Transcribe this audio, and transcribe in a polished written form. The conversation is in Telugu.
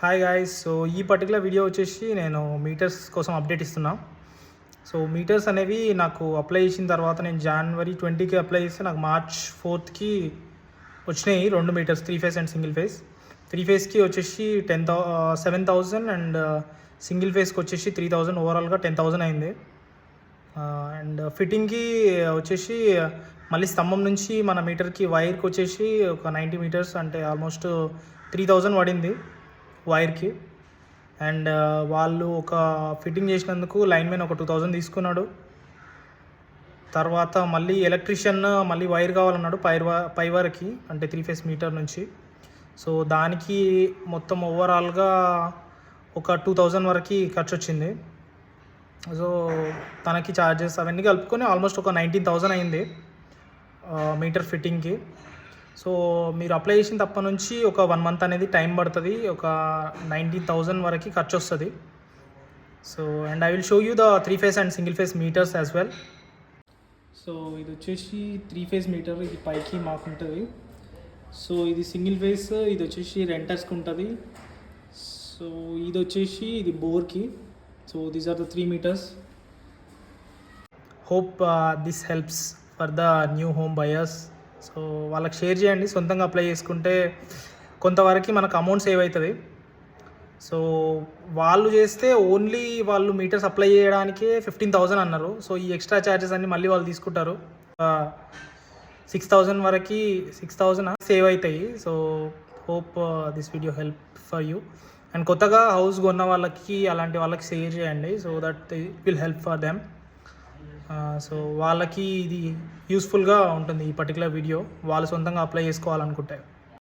Hi guys. సో ఈ పర్టికులర్ వీడియో వచ్చేసి నేను మీటర్స్ కోసం అప్డేట్ ఇస్తున్నా. సో మీటర్స్ అనేవి నాకు అప్లై చేసిన తర్వాత నేను January 20కి అప్లై చేస్తే నాకు March 4కి వచ్చినాయి 2 meters, 3 phase and single phase. 3 ఫేస్కి వచ్చేసి 7,000 అండ్ సింగిల్ ఫేస్కి వచ్చేసి 3,000, ఓవరాల్గా 10,000 అయింది. అండ్ ఫిట్టింగ్కి వచ్చేసి మళ్ళీ స్తంభం నుంచి మన మీటర్కి వైర్కి వచ్చేసి ఒక 90 మీటర్స్, అంటే ఆల్మోస్ట్ 3,000 పడింది వైర్కి. అండ్ వాళ్ళు ఒక ఫిట్టింగ్ చేసినందుకు లైన్మెన్ ఒక 2,000 తీసుకున్నాడు. తర్వాత మళ్ళీ ఎలక్ట్రీషియన్ మళ్ళీ వైర్ కావాలన్నాడు పై వరకు, అంటే 3 ఫేస్ మీటర్ నుంచి. సో దానికి మొత్తం ఓవరాల్గా ఒక 2,000 వరకు ఖర్చు వచ్చింది. సో తనకి ఛార్జెస్ అవన్నీ కలుపుకొని ఆల్మోస్ట్ ఒక 19,000 అయింది మీటర్ ఫిట్టింగ్కి. సో మీరు అప్లై చేసిన తప్ప నుంచి ఒక 1 మంత్ అనేది టైం పడుతుంది, ఒక 19,000 వరకు ఖర్చు వస్తుంది. So and I will show you the 3 phase and single phase meters as well. So ఇది వచ్చేసి 3 ఫేస్ మీటర్, ఇది పైకి మాకు ఉంటుంది. సో ఇది సింగిల్ ఫేస్, ఇది వచ్చేసి రెంటర్స్కి ఉంటుంది. సో ఇది వచ్చేసి ఇది బోర్కి. So these are the 3 metres. Hope this helps for the new home buyers. So వాళ్ళకి షేర్ చేయండి. సొంతంగా అప్లై చేసుకుంటే కొంతవరకు మనకు అమౌంట్ సేవ్ అవుతుంది. సో వాళ్ళు చేస్తే ఓన్లీ వాళ్ళు మీటర్స్ అప్లై చేయడానికే 15,000 అన్నారు. సో ఈ ఎక్స్ట్రా ఛార్జెస్ అన్ని మళ్ళీ వాళ్ళు తీసుకుంటారు. 6,000 వరకు 6,000 సేవ్ అవుతాయి. So hope this video help for you. And కొత్తగా హౌస్ కొన్న వాళ్ళకి అలాంటి వాళ్ళకి షేర్ చేయండి, so that will help for them. So వాళ్ళకి ఇది యూస్ఫుల్గా ఉంటుంది ఈ పర్టికులర్ వీడియో, వాళ్ళు సొంతంగా అప్లై చేసుకోవాలనుకుంటే.